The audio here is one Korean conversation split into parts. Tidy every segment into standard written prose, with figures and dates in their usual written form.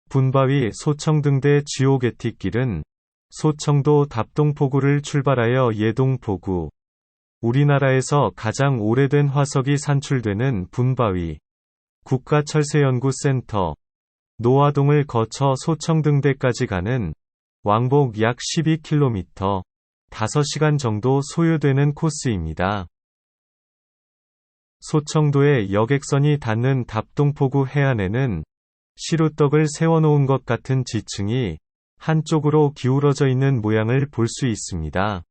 분바위 소청등대 지오게틱길은 소청도 답동포구를 출발하여 예동포구, 우리나라에서 가장 오래된 화석이 산출되는 분바위 국가철새연구센터, 노화동을 거쳐 소청등대까지 가는 왕복 약 12km, 5시간 정도 소요되는 코스입니다. 소청도의 여객선이 닿는 답동포구 해안에는 시루떡을 세워놓은 것 같은 지층이 한쪽으로 기울어져 있는 모양을 볼 수 있습니다.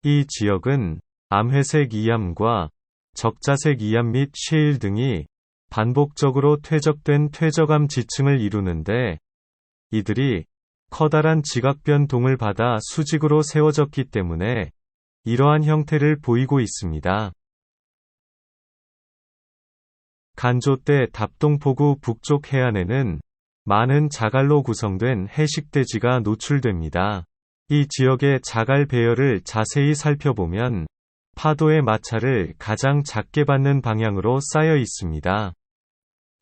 이 지역은 암회색 이암과 적자색 이암 및 셰일 등이 반복적으로 퇴적된 퇴적암 지층을 이루는데, 이들이 커다란 지각변동을 받아 수직으로 세워졌기 때문에 이러한 형태를 보이고 있습니다. 간조대 답동포구 북쪽 해안에는 많은 자갈로 구성된 해식대지가 노출됩니다. 이 지역의 자갈 배열을 자세히 살펴보면 파도의 마찰을 가장 작게 받는 방향으로 쌓여 있습니다.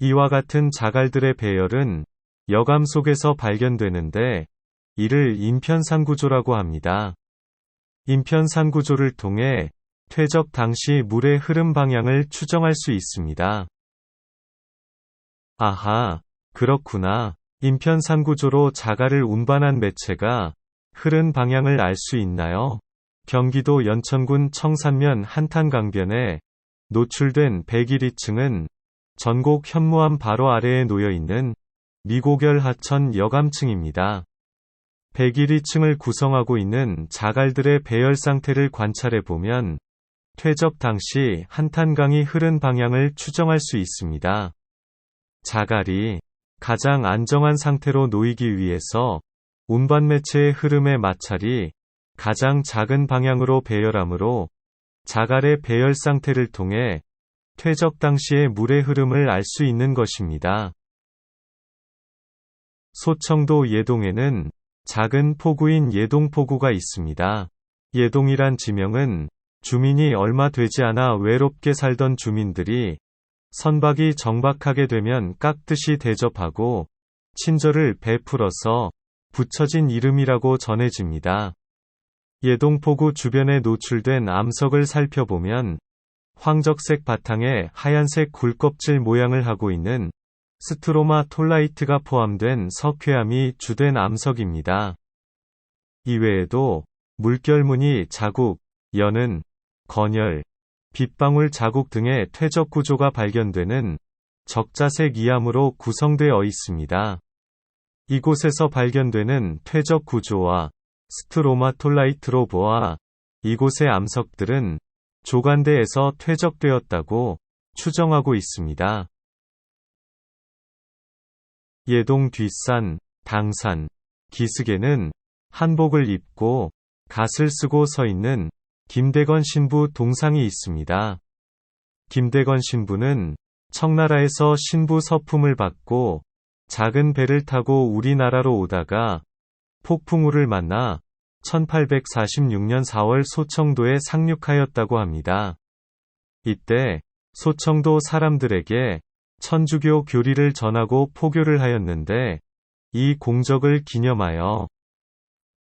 이와 같은 자갈들의 배열은 여감 속에서 발견되는데, 이를 인편상구조라고 합니다. 인편상구조를 통해 퇴적 당시 물의 흐름 방향을 추정할 수 있습니다. 아하, 그렇구나. 인편상구조로 자갈을 운반한 매체가 흐른 방향을 알 수 있나요? 경기도 연천군 청산면 한탄강변에 노출된 101층은 전곡 현무암 바로 아래에 놓여있는 미고결 하천 여감층입니다. 101층을 구성하고 있는 자갈들의 배열 상태를 관찰해보면 퇴적 당시 한탄강이 흐른 방향을 추정할 수 있습니다. 자갈이 가장 안정한 상태로 놓이기 위해서 운반 매체의 흐름의 마찰이 가장 작은 방향으로 배열하므로 자갈의 배열 상태를 통해 퇴적 당시의 물의 흐름을 알 수 있는 것입니다. 소청도 예동에는 작은 포구인 예동포구가 있습니다. 예동이란 지명은 주민이 얼마 되지 않아 외롭게 살던 주민들이 선박이 정박하게 되면 깍듯이 대접하고 친절을 베풀어서 붙여진 이름이라고 전해집니다. 예동포구 주변에 노출된 암석을 살펴보면 황적색 바탕에 하얀색 굴껍질 모양을 하고 있는 스트로마톨라이트가 포함된 석회암이 주된 암석입니다. 이외에도 물결무늬 자국, 연은, 건열, 빗방울 자국 등의 퇴적 구조가 발견되는 적자색 이암으로 구성되어 있습니다. 이곳에서 발견되는 퇴적 구조와 스트로마톨라이트로 보아 이곳의 암석들은 조간대에서 퇴적되었다고 추정하고 있습니다. 예동 뒷산, 당산, 기슭에는 한복을 입고 갓을 쓰고 서 있는 김대건 신부 동상이 있습니다. 김대건 신부는 청나라에서 신부 서품을 받고 작은 배를 타고 우리나라로 오다가 폭풍우를 만나 1846년 4월 소청도에 상륙하였다고 합니다. 이때 소청도 사람들에게 천주교 교리를 전하고 포교를 하였는데, 이 공적을 기념하여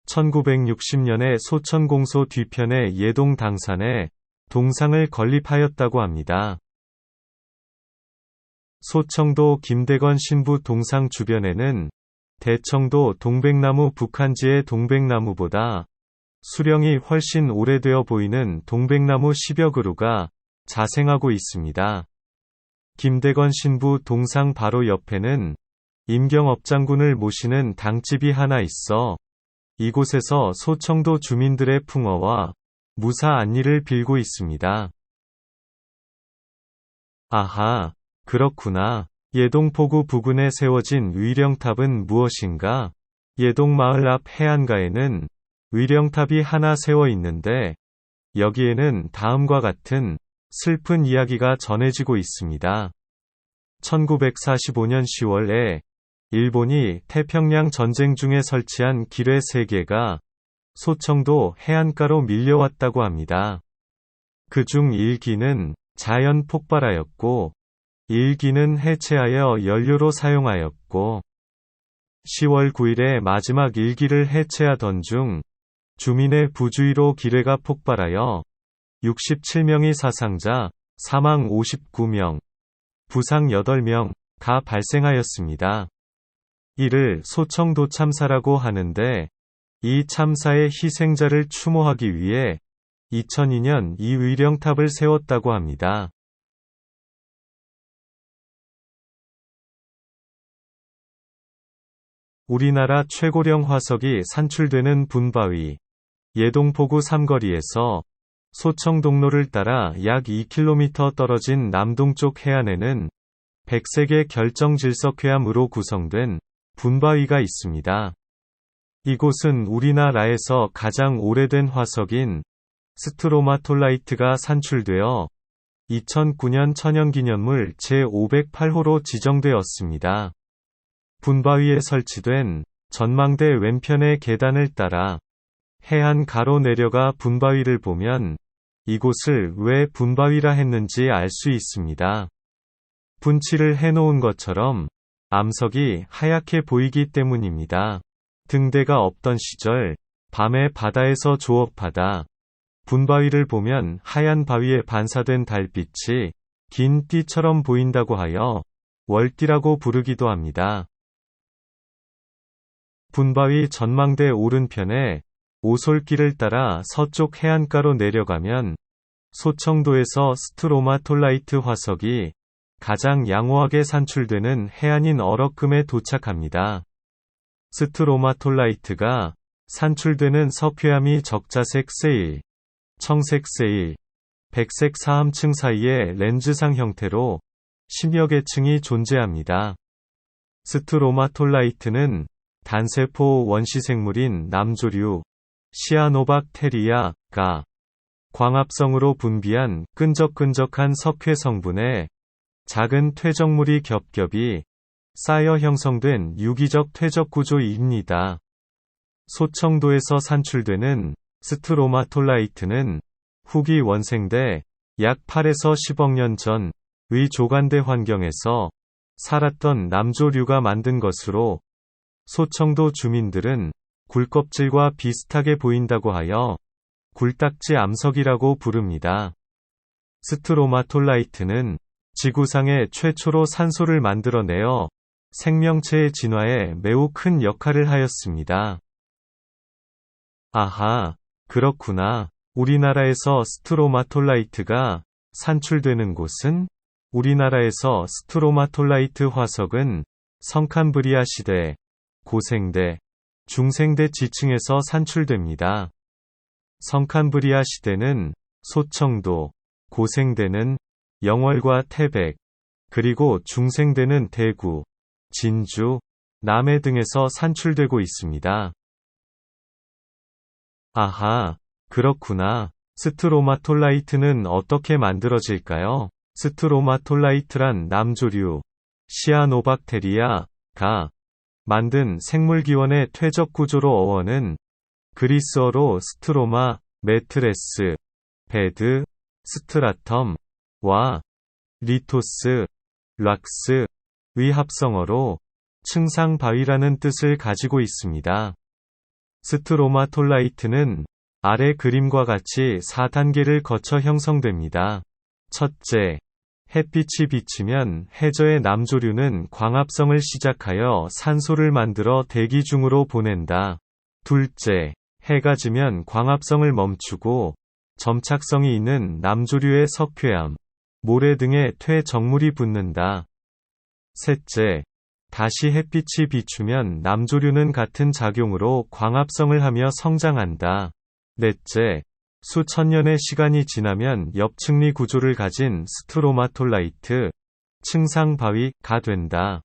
1960년에 소천공소 뒤편의 예동 당산에 동상을 건립하였다고 합니다. 소청도 김대건 신부 동상 주변에는 대청도 동백나무 북한지의 동백나무보다 수령이 훨씬 오래되어 보이는 동백나무 10여 그루가 자생하고 있습니다. 김대건 신부 동상 바로 옆에는 임경업 장군을 모시는 당집이 하나 있어 이곳에서 소청도 주민들의 풍어와 무사 안리를 빌고 있습니다. 아하, 그렇구나. 예동포구 부근에 세워진 위령탑은 무엇인가? 예동마을 앞 해안가에는 위령탑이 하나 세워 있는데, 여기에는 다음과 같은 슬픈 이야기가 전해지고 있습니다. 1945년 10월에 일본이 태평양 전쟁 중에 설치한 기뢰 3개가 소청도 해안가로 밀려왔다고 합니다. 그중 1기는 자연 폭발하였고 1기는 해체하여 연료로 사용하였고 10월 9일에 마지막 일기를 해체하던 중 주민의 부주의로 기뢰가 폭발하여 67명의 사상자, 사망 59명, 부상 8명가 발생하였습니다. 이를 소청도 참사라고 하는데, 이 참사의 희생자를 추모하기 위해 2002년 이 의령탑을 세웠다고 합니다. 우리나라 최고령 화석이 산출되는 분바위. 예동포구 삼거리에서 소청동로를 따라 약 2km 떨어진 남동쪽 해안에는 100세계 결정질석회암으로 구성된 분바위가 있습니다. 이곳은 우리나라에서 가장 오래된 화석인 스트로마톨라이트가 산출되어 2009년 천연기념물 제508호로 지정되었습니다. 분바위에 설치된 전망대 왼편의 계단을 따라 해안 가로 내려가 분바위를 보면 이곳을 왜 분바위라 했는지 알 수 있습니다. 분칠을 해놓은 것처럼 암석이 하얗게 보이기 때문입니다. 등대가 없던 시절 밤에 바다에서 조업하다 분바위를 보면 하얀 바위에 반사된 달빛이 긴 띠처럼 보인다고 하여 월띠라고 부르기도 합니다. 분바위 전망대 오른편에 오솔길을 따라 서쪽 해안가로 내려가면 소청도에서 스트로마톨라이트 화석이 가장 양호하게 산출되는 해안인 어럭금에 도착합니다. 스트로마톨라이트가 산출되는 석회암이 적자색 세일, 청색 세일, 백색 사암층 사이에 렌즈상 형태로 10여 개층이 존재합니다. 스트로마톨라이트는 단세포 원시생물인 남조류 시아노박테리아가 광합성으로 분비한 끈적끈적한 석회 성분에 작은 퇴적물이 겹겹이 쌓여 형성된 유기적 퇴적 구조입니다. 소청도에서 산출되는 스트로마톨라이트는 후기 원생대 약 8에서 10억 년 전의 조간대 환경에서 살았던 남조류가 만든 것으로 소청도 주민들은 굴껍질과 비슷하게 보인다고 하여 굴딱지 암석이라고 부릅니다. 스트로마톨라이트는 지구상에 최초로 산소를 만들어내어 생명체의 진화에 매우 큰 역할을 하였습니다. 아하, 그렇구나. 우리나라에서 스트로마톨라이트가 산출되는 곳은? 우리나라에서 스트로마톨라이트 화석은 성칸브리아 시대, 고생대, 중생대 지층에서 산출됩니다. 성칸브리아 시대는 소청도, 고생대는 영월과 태백, 그리고 중생대는 대구, 진주, 남해 등에서 산출되고 있습니다. 아하, 그렇구나. 스트로마톨라이트는 어떻게 만들어질까요? 스트로마톨라이트란 남조류, 시아노박테리아가 만든 생물기원의 퇴적 구조로 어원은 그리스어로 스트로마, 메트레스, 베드, 스트라텀,와 리토스, 락스의 합성어로 층상바위라는 뜻을 가지고 있습니다. 스트로마톨라이트는 아래 그림과 같이 4단계를 거쳐 형성됩니다. 첫째, 햇빛이 비치면 해저의 남조류는 광합성을 시작하여 산소를 만들어 대기 중으로 보낸다. 둘째, 해가 지면 광합성을 멈추고 점착성이 있는 남조류의 석회암, 모래 등의 퇴적물이 붙는다. 셋째, 다시 햇빛이 비추면 남조류는 같은 작용으로 광합성을 하며 성장한다. 넷째, 수천 년의 시간이 지나면 옆층리 구조를 가진 스트로마톨라이트, 층상바위가 된다.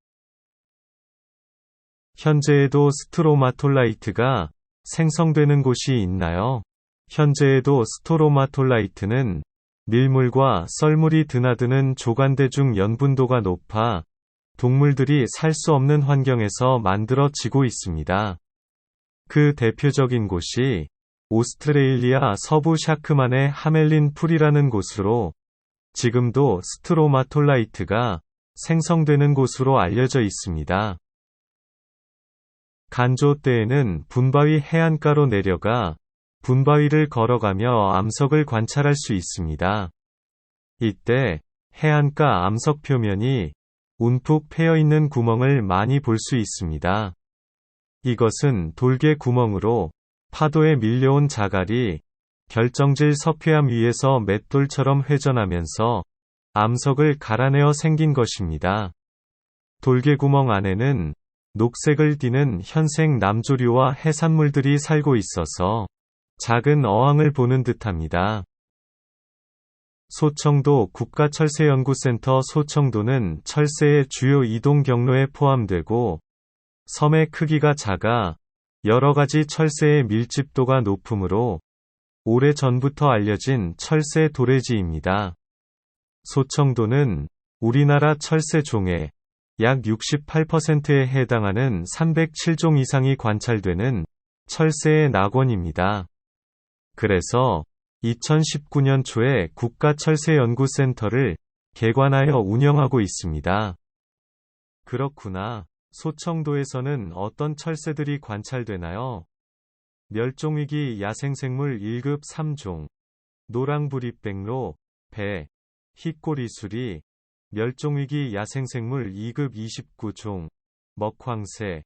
현재에도 스트로마톨라이트가 생성되는 곳이 있나요? 현재에도 스트로마톨라이트는 밀물과 썰물이 드나드는 조간대 중 연분도가 높아 동물들이 살 수 없는 환경에서 만들어지고 있습니다. 그 대표적인 곳이 오스트레일리아 서부 샤크만의 하멜린 풀이라는 곳으로 지금도 스트로마톨라이트가 생성되는 곳으로 알려져 있습니다. 간조 때에는 분바위 해안가로 내려가 분바위를 걸어가며 암석을 관찰할 수 있습니다. 이때 해안가 암석 표면이 움푹 패여 있는 구멍을 많이 볼 수 있습니다. 이것은 돌개 구멍으로 파도에 밀려온 자갈이 결정질 석회암 위에서 맷돌처럼 회전하면서 암석을 갈아내어 생긴 것입니다. 돌개구멍 안에는 녹색을 띠는 현생 남조류와 해산물들이 살고 있어서 작은 어항을 보는 듯합니다. 소청도 국가철새연구센터. 소청도는 철새의 주요 이동 경로에 포함되고 섬의 크기가 작아 여러가지 철새의 밀집도가 높으므로 오래전부터 알려진 철새 도래지입니다. 소청도는 우리나라 철새 종의 약 68%에 해당하는 307종 이상이 관찰되는 철새의 낙원입니다. 그래서 2019년 초에 국가철새연구센터를 개관하여 운영하고 있습니다. 그렇구나. 소청도에서는 어떤 철새들이 관찰되나요? 멸종위기 야생생물 1급 3종, 노랑부리백로, 배, 흰꼬리수리, 멸종위기 야생생물 2급 29종, 먹황새,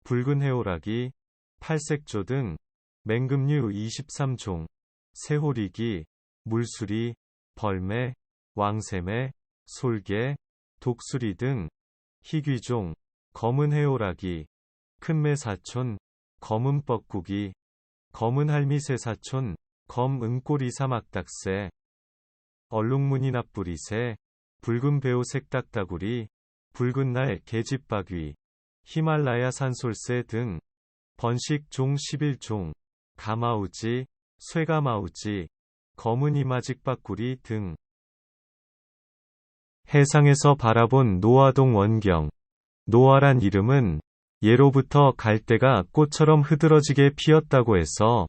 붉은 해오라기, 팔색조 등 맹금류 23종, 새호리기, 물수리, 벌매, 왕새매, 솔개, 독수리 등 희귀종, 검은 해오라기, 큰매사촌, 검은 뻐꾸기, 검은 할미새사촌, 검은꼬리 사막닭새, 얼룩무늬 납부리새, 붉은 배우색 딱따구리, 붉은 날 계집박귀, 히말라야 산솔새 등 번식 종 11종, 가마우지, 쇠가마우지, 검은 이마직박구리 등. 해상에서 바라본 노화동 원경. 노화란 이름은 예로부터 갈대가 꽃처럼 흐드러지게 피었다고 해서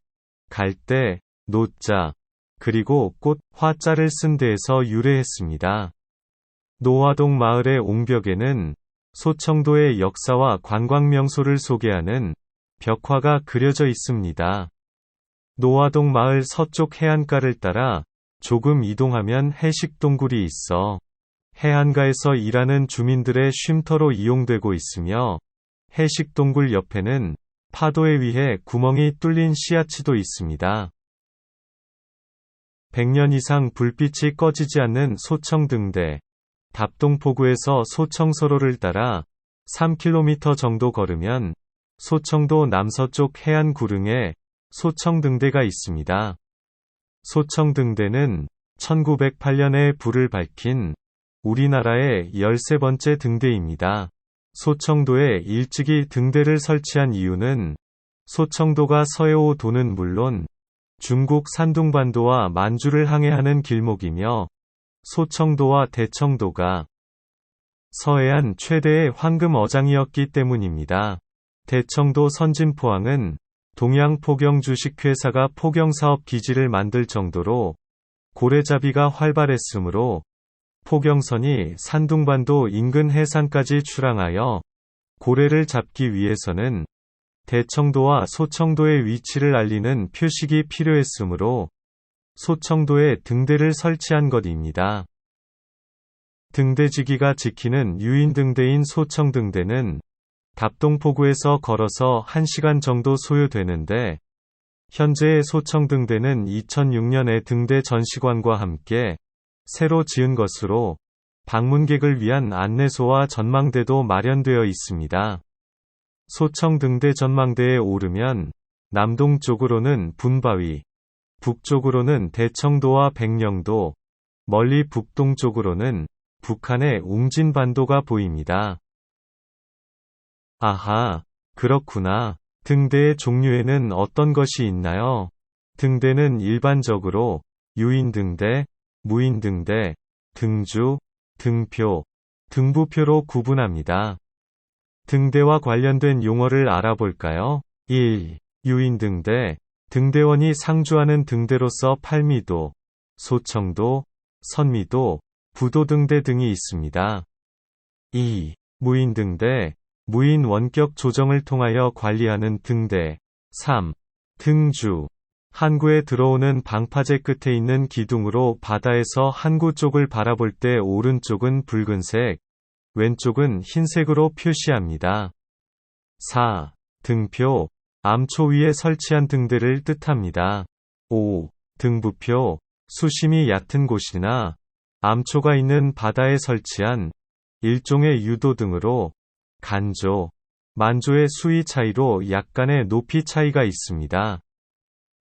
갈대, 노자, 그리고 꽃, 화자를 쓴 데에서 유래했습니다. 노화동 마을의 옹벽에는 소청도의 역사와 관광 명소를 소개하는 벽화가 그려져 있습니다. 노화동 마을 서쪽 해안가를 따라 조금 이동하면 해식동굴이 있어 해안가에서 일하는 주민들의 쉼터로 이용되고 있으며 해식동굴 옆에는 파도에 의해 구멍이 뚫린 씨앗치도 있습니다. 100년 이상 불빛이 꺼지지 않는 소청등대. 답동포구에서 소청서로를 따라 3km 정도 걸으면 소청도 남서쪽 해안 구릉에 소청등대가 있습니다. 소청등대는 1908년에 불을 밝힌 우리나라의 13번째 등대입니다. 소청도에 일찍이 등대를 설치한 이유는 소청도가 서해오 도는 물론 중국 산둥반도와 만주를 항해하는 길목이며 소청도와 대청도가 서해안 최대의 황금 어장이었기 때문입니다. 대청도 선진포항은 동양포경 주식회사가 포경사업 기지를 만들 정도로 고래잡이가 활발했으므로 포경선이 산둥반도 인근 해상까지 출항하여 고래를 잡기 위해서는 대청도와 소청도의 위치를 알리는 표식이 필요했으므로 소청도에 등대를 설치한 것입니다. 등대지기가 지키는 유인등대인 소청등대는 답동포구에서 걸어서 1시간 정도 소요되는데 현재의 소청등대는 2006년에 등대 전시관과 함께 새로 지은 것으로 방문객을 위한 안내소와 전망대도 마련되어 있습니다. 소청등대 전망대에 오르면 남동쪽으로는 분바위, 북쪽으로는 대청도와 백령도, 멀리 북동쪽으로는 북한의 웅진반도가 보입니다. 아하, 그렇구나. 등대의 종류에는 어떤 것이 있나요? 등대는 일반적으로 유인등대, 무인등대, 등주, 등표, 등부표로 구분합니다. 등대와 관련된 용어를 알아볼까요? 1. 유인등대. 등대원이 상주하는 등대로서 팔미도, 소청도, 선미도, 부도등대 등이 있습니다. 2. 무인등대. 무인 원격 조정을 통하여 관리하는 등대. 3. 등주. 항구에 들어오는 방파제 끝에 있는 기둥으로 바다에서 항구 쪽을 바라볼 때 오른쪽은 붉은색, 왼쪽은 흰색으로 표시합니다. 4. 등표. 암초 위에 설치한 등대를 뜻합니다. 5. 등부표. 수심이 얕은 곳이나 암초가 있는 바다에 설치한 일종의 유도등으로 간조, 만조의 수위 차이로 약간의 높이 차이가 있습니다.